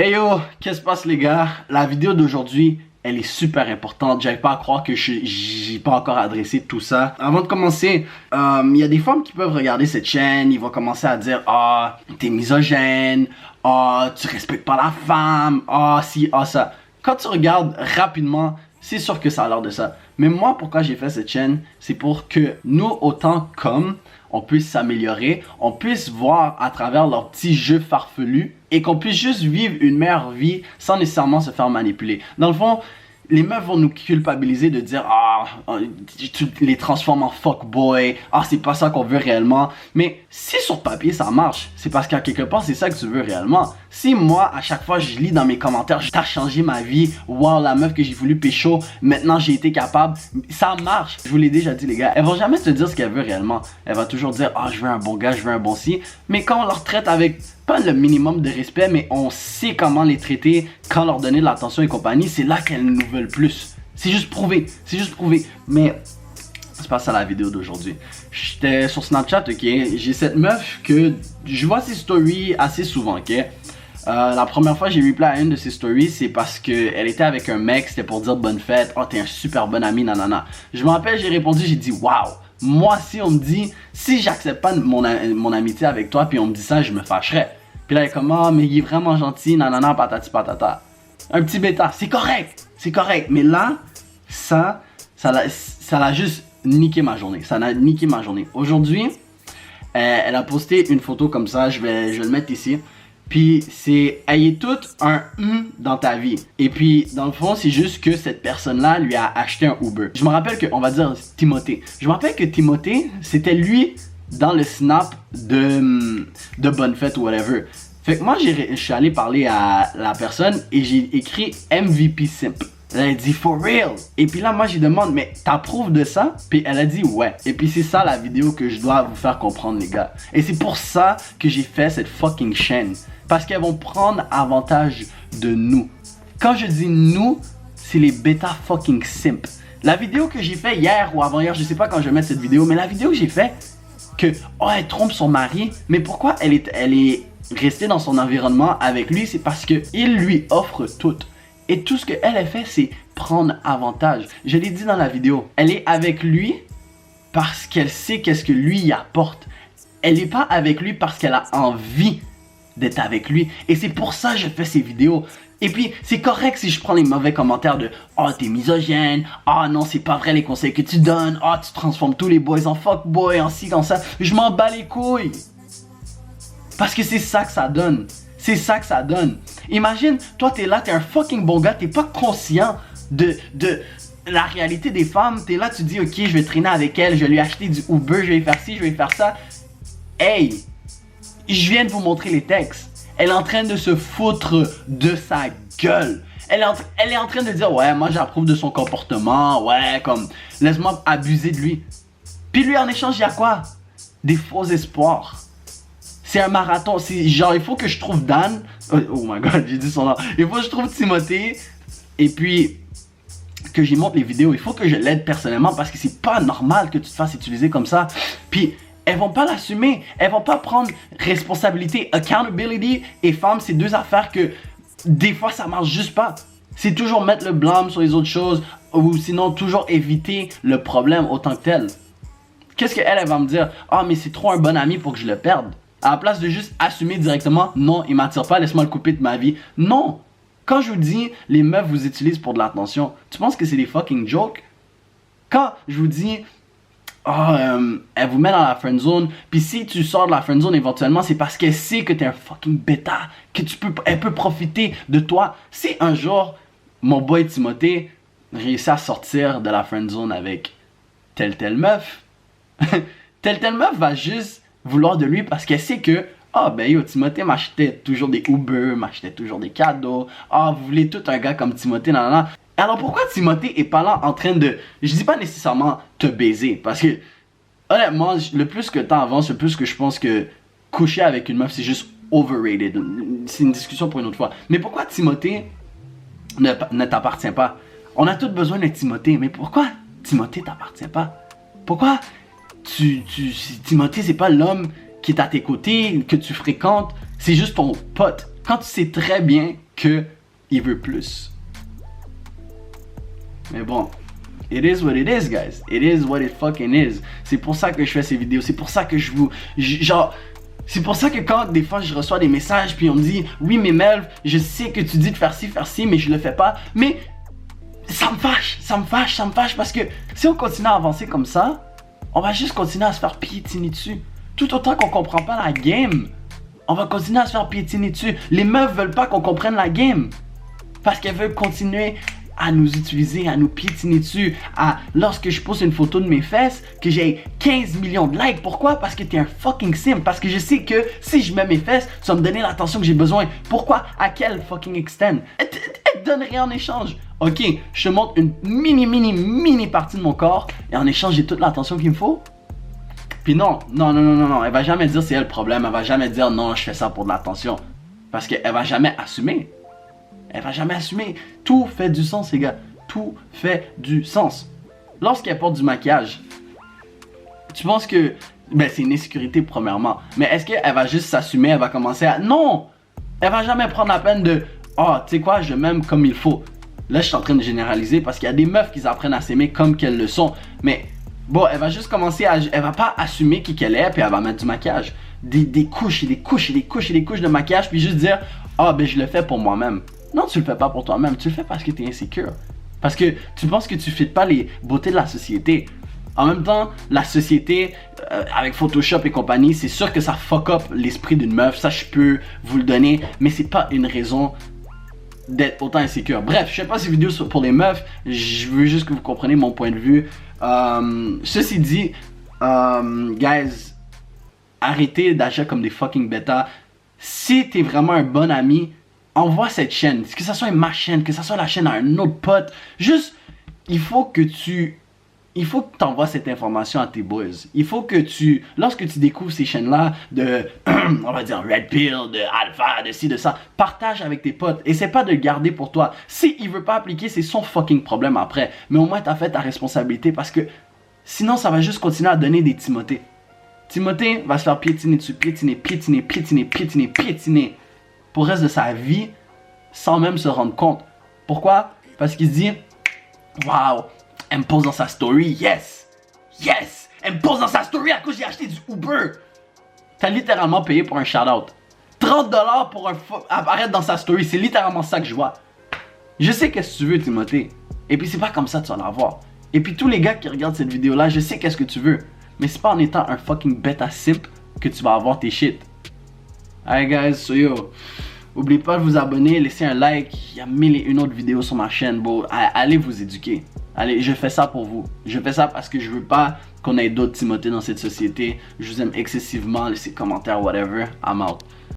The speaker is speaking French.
Hey yo, qu'est-ce qui se passe les gars? La vidéo d'aujourd'hui, elle est super importante. J'arrive pas à croire que j'ai pas encore adressé tout ça. Avant de commencer, il y a des femmes qui peuvent regarder cette chaîne, ils vont commencer à dire ah, t'es misogyne, ah, tu respectes pas la femme, ah, si, ah, ça. Quand tu regardes rapidement, c'est sûr que ça a l'air de ça. Mais moi, pourquoi j'ai fait cette chaîne, c'est pour que nous, autant qu'hommes, on puisse s'améliorer, on puisse voir à travers leurs petits jeux farfelus et qu'on puisse juste vivre une meilleure vie sans nécessairement se faire manipuler. Dans le fond, les meufs vont nous culpabiliser de dire ah, tu les transformes en fuckboy, ah, c'est pas ça qu'on veut réellement. Mais si sur papier ça marche, c'est parce qu'à quelque part c'est ça que tu veux réellement. Si moi, à chaque fois je lis dans mes commentaires, t'as changé ma vie, wow, la meuf que j'ai voulu pécho, maintenant j'ai été capable, ça marche. Je vous l'ai déjà dit les gars, elles vont jamais te dire ce qu'elles veulent réellement. Elle va toujours dire ah, je veux un bon gars, je veux un bon ci. Mais quand on leur traite avec pas le minimum de respect, mais on sait comment les traiter, quand leur donner de l'attention et compagnie, c'est là qu'elles nous veulent plus. C'est juste prouvé, c'est juste prouvé. Mais c'est pas ça la vidéo d'aujourd'hui. J'étais sur Snapchat, ok, j'ai cette meuf que je vois ses stories assez souvent, ok. La première fois que j'ai reply à une de ses stories, c'est parce qu'elle était avec un mec, c'était pour dire bonne fête, oh t'es un super bon ami, nanana. Je me rappelle, j'ai répondu, j'ai dit waouh. Moi, si on me dit, si j'accepte pas mon amitié avec toi, puis on me dit ça, je me fâcherais. Puis là, elle est comme, ah, mais il est vraiment gentil, nanana, patati patata. Un petit bêta, c'est correct, c'est correct. Mais là, ça l'a juste niqué ma journée. Ça l'a niqué ma journée. Aujourd'hui, elle a posté une photo comme ça, je vais le mettre ici. Puis c'est, elle est toute un dans ta vie. Et puis dans le fond, c'est juste que cette personne-là lui a acheté un Uber. Je me rappelle que, on va dire Timothée. Je me rappelle que Timothée, c'était lui dans le snap de bonne fête ou whatever. Fait que moi, je suis allé parler à la personne et j'ai écrit MVP Simp. Elle a dit for real. Et puis là, moi, je lui demande, mais t'approuves de ça? Puis elle a dit ouais. Et puis c'est ça la vidéo que je dois vous faire comprendre, les gars. Et c'est pour ça que j'ai fait cette fucking chaîne. Parce qu'elles vont prendre avantage de nous. Quand je dis nous, c'est les bêta fucking simp. La vidéo que j'ai fait hier ou avant-hier, je sais pas quand je vais mettre cette vidéo, mais la vidéo que j'ai fait, que oh, elle trompe son mari, mais pourquoi elle est restée dans son environnement avec lui? C'est parce que il lui offre tout. Et tout ce qu'elle a fait, c'est prendre avantage. Je l'ai dit dans la vidéo. Elle est avec lui parce qu'elle sait qu'est-ce que lui y apporte. Elle n'est pas avec lui parce qu'elle a envie d'être avec lui. Et c'est pour ça que je fais ces vidéos. Et puis, c'est correct si je prends les mauvais commentaires de « Oh, t'es misogyne. Oh non, c'est pas vrai les conseils que tu donnes. Oh, tu transformes tous les boys en fuckboy, en ci, en ça. » Je m'en bats les couilles. Parce que c'est ça que ça donne. C'est ça que ça donne. Imagine, toi t'es là, t'es un fucking bon gars, t'es pas conscient de la réalité des femmes. T'es là, tu dis ok, je vais traîner avec elle, je vais lui acheter du Uber, je vais faire ci, je vais faire ça. Hey, je viens de vous montrer les textes. Elle est en train de se foutre de sa gueule. Elle est en train de dire ouais, moi j'approuve de son comportement, ouais, comme laisse-moi abuser de lui. Puis lui en échange, il y a quoi? Des faux espoirs. C'est un marathon, c'est genre il faut que je trouve Dan, oh my god, j'ai dit son nom, il faut que je trouve Timothée, et puis que j'y montre les vidéos, il faut que je l'aide personnellement parce que c'est pas normal que tu te fasses utiliser comme ça, puis elles vont pas l'assumer, elles vont pas prendre responsabilité, accountability et femme, c'est deux affaires que des fois ça marche juste pas, c'est toujours mettre le blâme sur les autres choses, ou sinon toujours éviter le problème autant que tel. Qu'est-ce qu'elle va me dire? Ah mais c'est trop un bon ami pour que je le perde. À la place de juste assumer directement, non, il m'attire pas, laisse-moi le couper de ma vie. Non! Quand je vous dis, les meufs vous utilisent pour de l'attention, tu penses que c'est des fucking jokes? Quand je vous dis, oh, elle vous met dans la friend zone, puis si tu sors de la friend zone éventuellement, c'est parce qu'elle sait que t'es un fucking bêta, que elle peut profiter de toi. Si un jour, mon boy Timothée réussit à sortir de la friend zone avec telle meuf, telle meuf va juste vouloir de lui parce qu'elle sait que ah ben yo, Timothée m'achetait toujours des Uber, m'achetait toujours des cadeaux, ah vous voulez tout un gars comme Timothée, nanana. Alors pourquoi Timothée est pas là en train de, je dis pas nécessairement te baiser, parce que honnêtement, le plus que temps avance, le plus que je pense que coucher avec une meuf c'est juste overrated, c'est une discussion pour une autre fois. Mais pourquoi Timothée ne t'appartient pas? On a tous besoin de Timothée, mais pourquoi Timothée t'appartient pas? Pourquoi Timothée, c'est pas l'homme qui est à tes côtés, que tu fréquentes, c'est juste ton pote. Quand tu sais très bien qu'il veut plus. Mais bon, it is what it is, guys. It is what it fucking is. C'est pour ça que je fais ces vidéos. C'est pour ça que c'est pour ça que quand des fois je reçois des messages puis on me dit oui mais Melv, je sais que tu dis de faire ci mais je le fais pas. Mais ça me fâche parce que si on continue à avancer comme ça, on va juste continuer à se faire piétiner dessus. Tout autant qu'on comprend pas la game, on va continuer à se faire piétiner dessus. Les meufs veulent pas qu'on comprenne la game parce qu'elles veulent continuer à nous utiliser, à nous piétiner dessus, lorsque je pose une photo de mes fesses, que j'ai 15 millions de likes. Pourquoi? Parce que t'es un fucking simp. Parce que je sais que si je mets mes fesses, ça va me donner l'attention que j'ai besoin. Pourquoi? À quel fucking extent? Elle te donne rien en échange. Ok, je te montre une mini partie de mon corps et en échange j'ai toute l'attention qu'il me faut. Puis non, elle va jamais dire c'est elle le problème. Elle va jamais dire non, je fais ça pour de l'attention. Parce qu'elle va jamais assumer. Elle va jamais assumer. Tout fait du sens, les gars. Tout fait du sens. Lorsqu'elle porte du maquillage, tu penses que c'est une insécurité premièrement. Mais est-ce qu'elle va juste s'assumer? Elle va commencer à... Non! Elle va jamais prendre la peine de... Oh, tu sais quoi, je m'aime comme il faut. Là, je suis en train de généraliser parce qu'il y a des meufs qui apprennent à s'aimer comme qu'elles le sont. Mais bon, elle va juste commencer à... Elle va pas assumer qui qu'elle est puis elle va mettre du maquillage. Des couches et des couches et des couches et des couches de maquillage puis juste dire... Ah, je le fais pour moi-même. Non, tu le fais pas pour toi-même, tu le fais parce que tu es insécure. Parce que tu penses que tu ne fites pas les beautés de la société. En même temps, la société, avec Photoshop et compagnie, c'est sûr que ça fuck up l'esprit d'une meuf, ça je peux vous le donner, mais c'est pas une raison d'être autant insécure. Bref, je fais pas ces vidéos pour les meufs, je veux juste que vous compreniez mon point de vue. Ceci dit, guys, arrêtez d'agir comme des fucking bêtas. Si t'es vraiment un bon ami, envoie cette chaîne, que ça soit ma chaîne, que ça soit la chaîne à un autre pote. Juste, il faut que tu envoies cette information à tes boys. Il faut que lorsque tu découvres ces chaînes-là de, on va dire Red Pill, de Alpha, de ci, de ça, partage avec tes potes. Essaie pas de le garder pour toi. Si il veut pas appliquer, c'est son fucking problème après. Mais au moins, t'as fait ta responsabilité parce que sinon, ça va juste continuer à donner des Timothée. Timothée va se faire piétiner dessus, piétiner pour le reste de sa vie sans même se rendre compte. Pourquoi? Parce qu'il se dit waouh, elle me pose dans sa story, yes, elle me pose dans sa story à cause j'ai acheté du Uber. T'as littéralement payé pour un shout-out. 30$ pour apparaître dans sa story, c'est littéralement ça que je vois. Je sais qu'est-ce que tu veux, Timothée. Et puis c'est pas comme ça que tu vas l'avoir. Et puis tous les gars qui regardent cette vidéo-là, je sais qu'est-ce que tu veux. Mais c'est pas en étant un fucking bêta simp que tu vas avoir tes shit. Alright guys, so yo, n'oubliez pas de vous abonner, laissez un like, il y a 1001 autres vidéos sur ma chaîne, bro. Allez vous éduquer. Allez, je fais ça pour vous. Je fais ça parce que je veux pas qu'on ait d'autres Timothée dans cette société. Je vous aime excessivement, laissez commentaires, whatever. I'm out.